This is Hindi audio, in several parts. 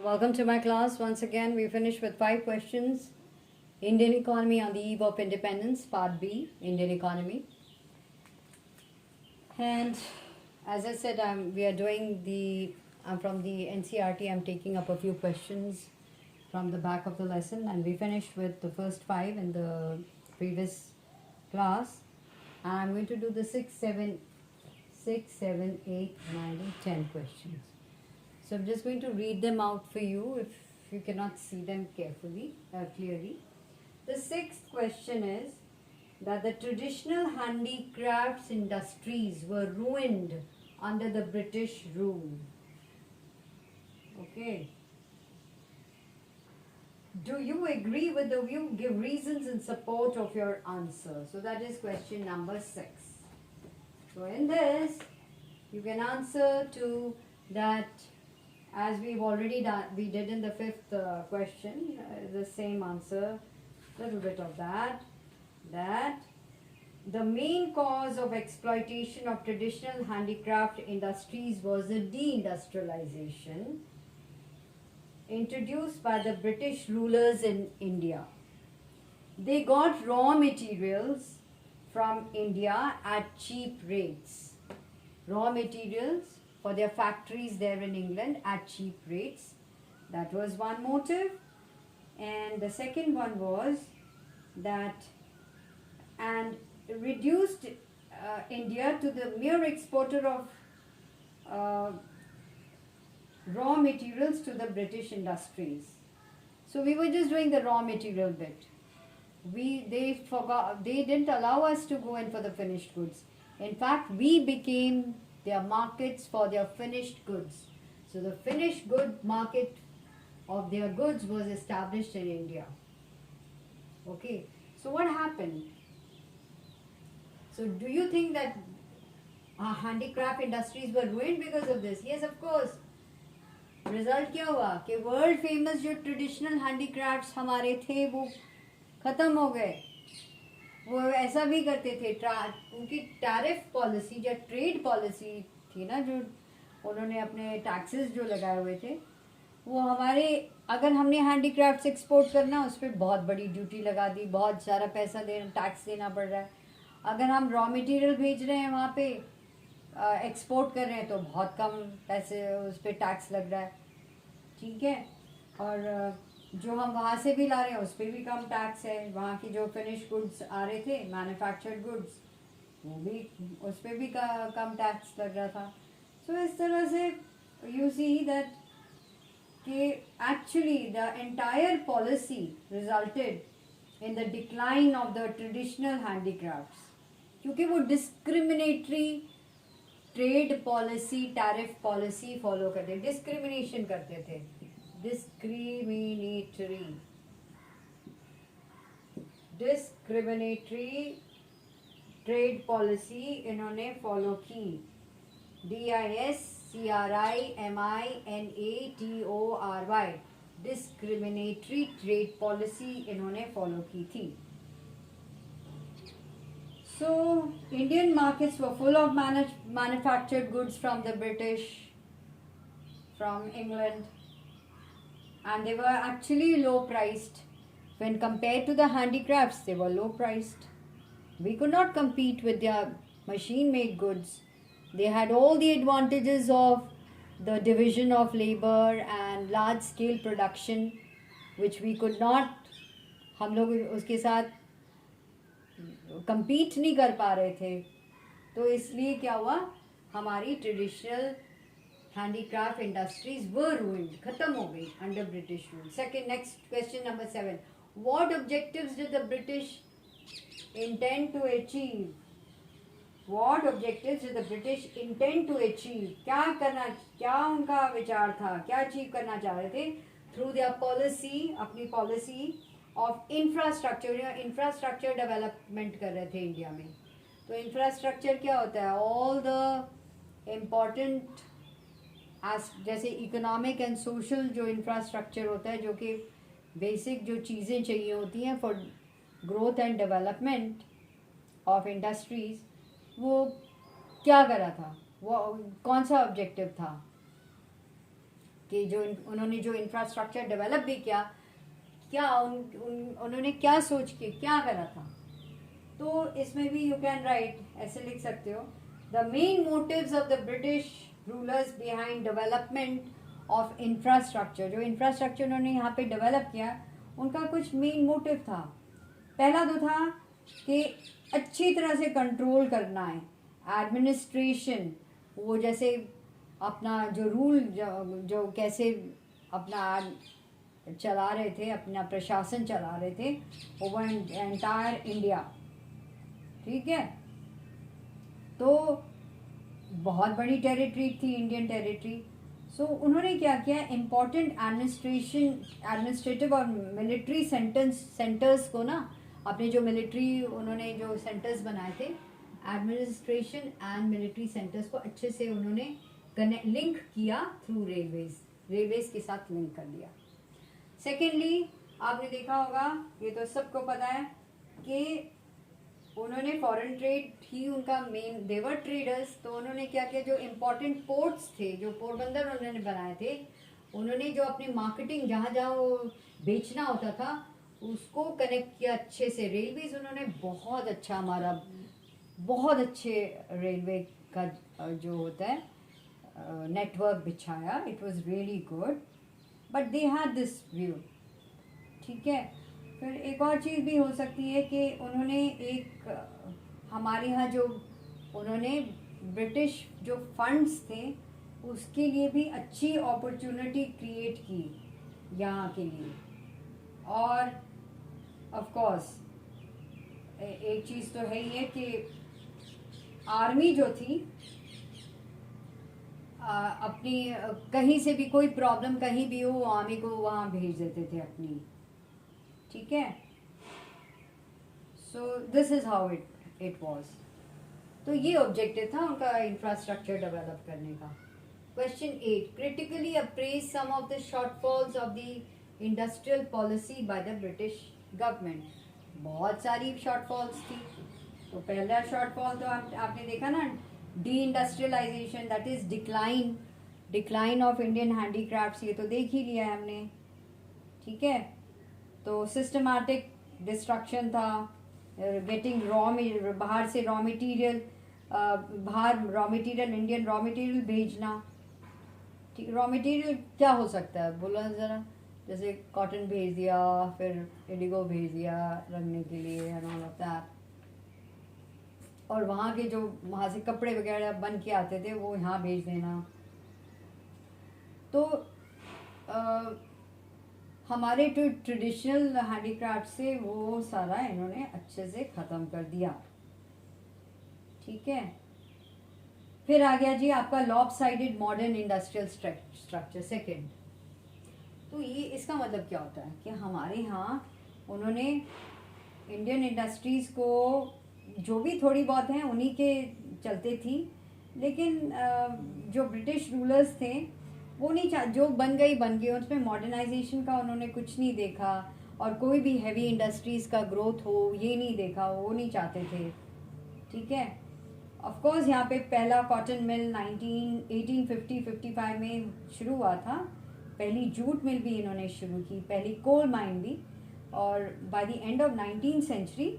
Welcome to my class. Once again, we finished with 5 questions. Indian economy on the eve of independence, part B, Indian economy. And as I said, we are doing I'm from the NCRT. I'm taking up a few questions from the back of the lesson, and we finished with the first 5 in the previous class. And I'm going to do the 6, 7, 8, 9, and 10 questions. So I'm just going to read them out for you if you cannot see them clearly. The 6th question is that the traditional handicrafts industries were ruined under the British rule. Okay. Do you agree with the view? Give reasons in support of your answer. So that is question number 6. So in this, you can answer to that. As we've already done, we did in the 5th question, the same answer, little bit of that the main cause of exploitation of traditional handicraft industries was the deindustrialization introduced by the British rulers in India. They got raw materials from India at cheap rates. Raw materials for their factories there in England at cheap rates. That was one motive. And the second one was that and reduced India to the mere exporter of raw materials to the British industries. So we were just doing the raw material bit. They didn't allow us to go in for the finished goods. In fact, we became their markets for their finished goods. So the finished good market of their goods was established in India. Okay, so what happened? So do you think that our handicraft industries were ruined because of this? Yes, of course. Result क्या हुआ कि वर्ल्ड फेमस जो ट्रेडिशनल हैंडीक्राफ्ट्स हमारे थे वो ख़त्म हो गए. वो ऐसा भी करते थे. उनकी टैरिफ पॉलिसी या ट्रेड पॉलिसी थी ना, जो उन्होंने अपने टैक्सेस जो लगाए हुए थे, वो हमारे अगर हमने हैंडीक्राफ्ट्स एक्सपोर्ट करना उस पर बहुत बड़ी ड्यूटी लगा दी. बहुत सारा पैसा टैक्स देना पड़ रहा है. अगर हम रॉ मटेरियल भेज रहे हैं वहाँ पे एक्सपोर्ट कर रहे हैं तो बहुत कम पैसे उस पर टैक्स लग रहा है. ठीक है. और जो हम वहाँ से भी ला रहे हैं उस पर भी कम टैक्स है. वहाँ की जो फिनिश गुड्स आ रहे थे, मैन्युफैक्चर्ड गुड्स, वो भी उस पर भी कम टैक्स लग रहा था. सो इस तरह से यू सी दैट कि actually the entire policy resulted in the decline of the traditional handicrafts, क्योंकि वो discriminatory trade policy, tariff policy follow करते, डिस्क्रिमिनेशन करते थे. डिस्क्रिमिनेटरी ट्रेड पॉलिसी इन्होंने फॉलो की. DISCRIMINATORY, डिस्क्रिमिनेटरी ट्रेड पॉलिसी इन्होंने फॉलो की थी. So, Indian markets were full of manufactured goods from the British, from England, and they were actually low priced. When compared to the handicrafts, they were low priced. We could not compete with their machine made goods. They had all the advantages of the division of labor and large scale production, which we could not, हम लोग उसके साथ compete नहीं कर पा रहे थे. तो इसलिए क्या हुआ, हमारी traditional handicraft industries were ruined, खत्म हो गई under British rule. Second, next question number 7. What objectives did the British intend to achieve? What objectives did the British intend to achieve? क्या उनका विचार था, क्या अचीव करना चाह रहे थे थ्रू देयर पॉलिसी, अपनी policy of infrastructure. Infrastructure development कर रहे थे इंडिया में. तो इंफ्रास्ट्रक्चर क्या होता है? ऑल द इम्पॉर्टेंट जैसे इकोनॉमिक एंड सोशल जो इंफ्रास्ट्रक्चर होता है, जो कि बेसिक जो चीज़ें चाहिए होती हैं for growth and development of industries, वो क्या करा था? वो कौन सा ऑब्जेक्टिव था? कि जो उन्होंने जो इंफ्रास्ट्रक्चर डेवलप भी किया, क्या उन्होंने क्या सोच के क्या करा था। तो इसमें भी यू कैन राइट, ऐसे लिख सकते हो, the main motives of the British rulers behind development of infrastructure. जो इंफ्रास्ट्रक्चर उन्होंने यहाँ पे डेवलप किया, उनका कुछ मेन मोटिव था। पहला तो था कि अच्छी तरह से कंट्रोल करना है, एडमिनिस्ट्रेशन, वो जैसे अपना जो रूल जो कैसे अपना चला रहे थे, अपना प्रशासन चला रहे थे ओवर एंटायर इंडिया। ठीक है, तो बहुत बड़ी टेरिटरी थी, इंडियन टेरिटरी। सो उन्होंने क्या किया, इम्पोर्टेंट एडमिनिस्ट्रेटिव और मिलिट्री सेंटर्स को ना, अपने जो मिलिट्री उन्होंने जो सेंटर्स बनाए थे, एडमिनिस्ट्रेशन एंड मिलिट्री सेंटर्स को अच्छे से उन्होंने लिंक किया थ्रू रेलवेज के साथ लिंक कर दिया। सेकेंडली, आपने देखा होगा, ये तो सबको पता है कि उन्होंने फॉरेन ट्रेड ही उनका मेन, देवर ट्रेडर्स। तो उन्होंने क्या किया, जो इम्पोर्टेंट पोर्ट्स थे, जो पोरबंदर उन्होंने बनाए थे, उन्होंने जो अपनी मार्केटिंग जहाँ जहाँ वो बेचना होता था उसको कनेक्ट किया अच्छे से। रेलवेज उन्होंने बहुत अच्छा, हमारा बहुत अच्छे रेलवे का जो होता है नेटवर्क बिछाया। It was really good, but they had this view. ठीक है, फिर एक और चीज़ भी हो सकती है कि उन्होंने एक हमारे यहाँ जो उन्होंने ब्रिटिश जो फंड्स थे उसके लिए भी अच्छी अपॉर्चुनिटी क्रिएट की यहाँ के लिए। और ऑफ कोर्स एक चीज़ तो है ही है कि आर्मी जो थी अपनी कहीं से भी कोई प्रॉब्लम कहीं भी हो, आर्मी को वहाँ भेज देते थे अपनी। ठीक है, so this is how it was. तो ये ऑब्जेक्टिव था उनका इंफ्रास्ट्रक्चर डेवलप करने का। Question 8, critically appraise some of the shortfalls of the industrial policy by the British government. बहुत सारी शॉर्टफॉल्स थी। तो पहला शॉर्टफॉल तो आपने देखा ना, deindustrialisation, that is decline of Indian handicrafts, ये तो देख ही लिया है हमने। ठीक है, तो सिस्टमैटिक डिस्ट्रक्शन था, गेटिंग बाहर से रॉ मटेरियल, बाहर raw material, Indian raw material भेजना। ठीक, रॉ मटेरियल क्या हो सकता है बोला ज़रा, जैसे कॉटन भेज दिया, फिर इंडिगो भेज दिया रंगने के लिए एंड ऑल ऑफ दैट। और वहाँ के जो वहाँ से कपड़े वगैरह बन के आते थे वो यहाँ भेज देना। तो हमारे जो ट्रेडिशनल हैंडीक्राफ्ट से वो सारा इन्होंने अच्छे से ख़त्म कर दिया। ठीक है, फिर आ गया जी आपका lopsided modern industrial structure second. तो ये इसका मतलब क्या होता है कि हमारे यहाँ उन्होंने इंडियन इंडस्ट्रीज़ को जो भी थोड़ी बहुत हैं उन्हीं के चलते थी, लेकिन जो ब्रिटिश रूलर्स थे वो नहीं जो बन गई उसमें मॉडर्नाइजेशन का उन्होंने कुछ नहीं देखा, और कोई भी हैवी इंडस्ट्रीज़ का ग्रोथ हो ये नहीं देखा, वो नहीं चाहते थे। ठीक है, ऑफ कोर्स यहाँ पे पहला कॉटन मिल 1850-55 में शुरू हुआ था, पहली जूट मिल भी इन्होंने शुरू की, पहली कोल माइन भी, और by the end of 19th century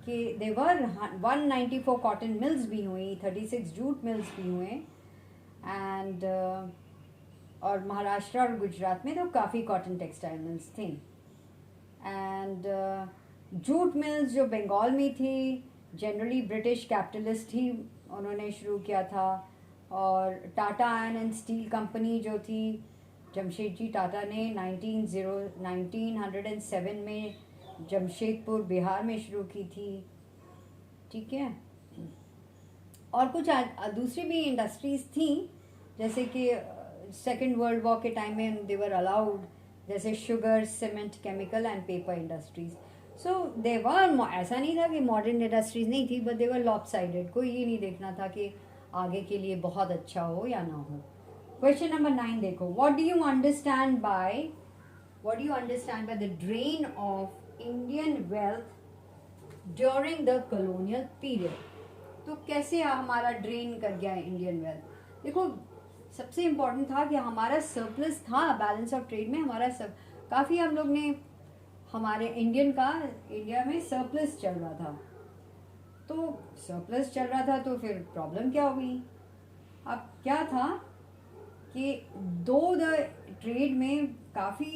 कि देवर 194 कॉटन मिल्स भी हुई, 36 जूट मिल्स भी हुए, एंड और महाराष्ट्र और गुजरात में तो काफ़ी कॉटन टेक्सटाइल मिल्स थी। एंड जूट मिल्स जो बंगाल में थी जनरली ब्रिटिश कैपिटलिस्ट ही उन्होंने शुरू किया था। और Tata iron and steel company जो थी जमशेदजी टाटा ने 1907 में जमशेदपुर बिहार में शुरू की थी। ठीक है, और कुछ दूसरी भी इंडस्ट्रीज़ थी जैसे कि सेकेंड वर्ल्ड वॉर के टाइम में देवर अलाउड, जैसे sugar, cement, chemical and paper industries. So they were, ऐसा नहीं था कि मॉडर्न इंडस्ट्रीज नहीं थी, बट देवर लॉपसाइडेड। कोई ये नहीं देखना था कि आगे के लिए बहुत अच्छा हो या ना हो। क्वेश्चन नंबर 9 देखो, what do you understand by the drain of Indian wealth during the colonial period. तो कैसे हमारा ड्रेन कर गया इंडियन वेल्थ? देखो, सबसे इम्पोर्टेंट था कि हमारा सरप्लस था बैलेंस ऑफ ट्रेड में, हमारा सब काफ़ी हम लोग ने हमारे इंडिया में सरप्लस चल रहा था। तो सरप्लस चल रहा था तो फिर प्रॉब्लम क्या हुई? अब क्या था कि दो द ट्रेड में काफ़ी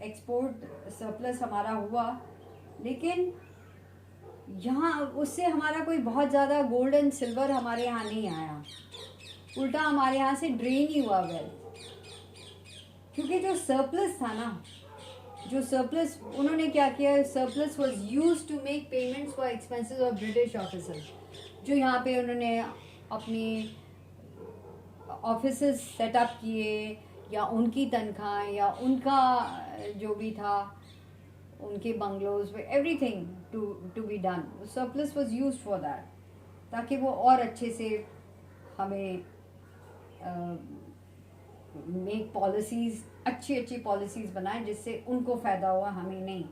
एक्सपोर्ट सरप्लस हमारा हुआ, लेकिन यहाँ उससे हमारा कोई बहुत ज़्यादा गोल्ड एंड सिल्वर हमारे यहाँ नहीं आया, उल्टा हमारे यहाँ से ड्रेन ही हुआ वेल्थ। क्योंकि जो सरप्लस था ना, जो सरप्लस उन्होंने क्या किया, surplus was used to make payments for expenses of British officers, जो यहाँ पे उन्होंने अपनी ऑफिसेस सेटअप किए, या उनकी तनख्वाह, या उनका जो भी था, उनके बंगलोज में everything to be done, surplus was used for that, ताकि वो और अच्छे से हमें मेक पॉलिसीज, अच्छी पॉलिसीज बनाए जिससे उनको फ़ायदा हुआ, हमें नहीं।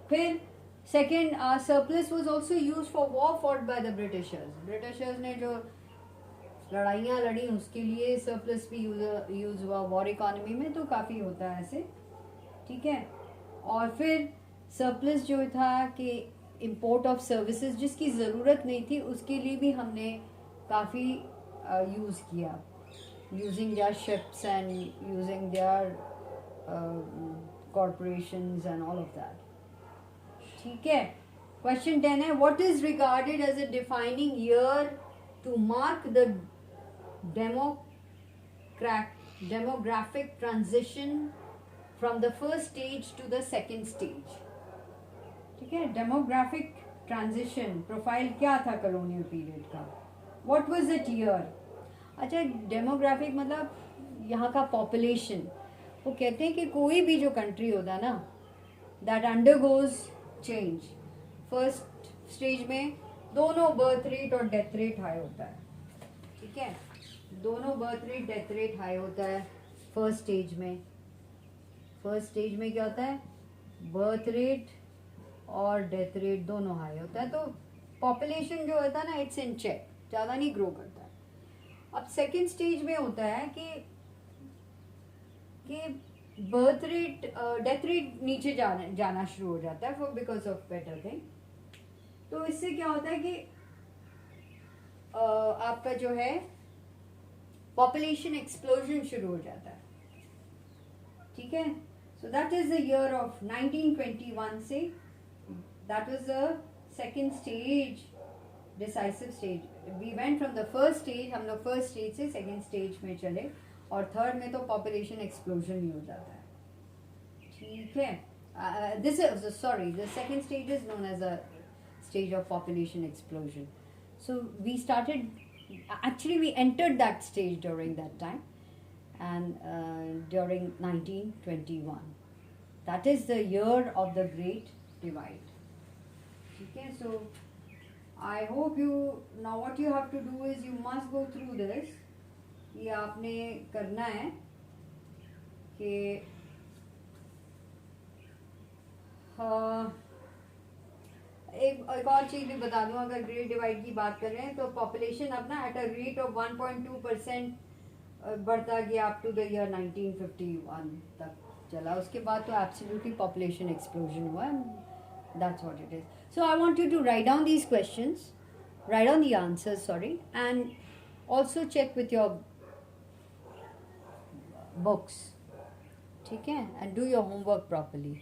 फिर second, surplus was also used for war fought by the Britishers ने जो लड़ाइयाँ लड़ी उसके लिए सरप्लस भी यूज हुआ वॉर इकोनॉमी में, तो काफ़ी होता है ऐसे, ठीक है। और फिर सरप्लस जो था कि इंपोर्ट ऑफ सर्विसेज जिसकी ज़रूरत नहीं थी उसके लिए भी हमने काफ़ी यूज़ किया, using their ships and using their corporations and all of that. ठीक है। Question 10 है, what is regarded as a defining year to mark the demographic transition from the first stage to the second stage? ठीक है, demographic transition प्रोफाइल क्या था कॉलोनियल पीरियड का? What was that year? अच्छा, डेमोग्राफिक मतलब यहाँ का पॉपुलेशन। वो कहते हैं कि कोई भी जो कंट्री होता है ना, that undergoes change. First stage में दोनों बर्थ रेट और डेथ रेट हाई होता है, ठीक है, दोनों birth rate death rate high होता है फर्स्ट स्टेज में। फर्स्ट स्टेज में क्या होता है, बर्थ रेट और डेथ रेट दोनों हाई होता है, तो पॉपुलेशन जो होता है ना, इट्स इन चेक, ज़्यादा नहीं ग्रो करता है। अब सेकेंड स्टेज में होता है कि बर्थ रेट डेथ रेट नीचे जाना शुरू हो जाता है for because of better thing. तो इससे क्या होता है कि आपका जो है पॉपुलेशन एक्सप्लोजन शुरू हो जाता है, ठीक है। So that is the year of 1921 से, that was the second stage, decisive stage. We went from the first stage, हम लोग फर्स्ट स्टेज से सेकेंड स्टेज में चले, और थर्ड में तो पॉपुलेशन एक्सप्लोजन ही हो जाता है, ठीक है। This is sorry, the second stage is known as a stage of population explosion. So we started, actually we entered that stage during that time, and during 1921, that is the year of the Great Divide, okay. So I hope you, now what you have to do is you must go through this, ये आपने करना है कि एक और चीज़ भी बता दूं, अगर ग्रेट डिवाइड की बात कर रहे हैं तो पॉपुलेशन अपना एट अ रेट ऑफ 1.2% बढ़ता गया अप टू द ईयर 1951 तक चला। उसके बाद तो एब्सोल्युटली पॉपुलेशन एक्सप्लोजन हुआ, that's what it is. So I want you to write down these questions, write down the answers, sorry, and also check with your books, ठीक है, and do your homework properly.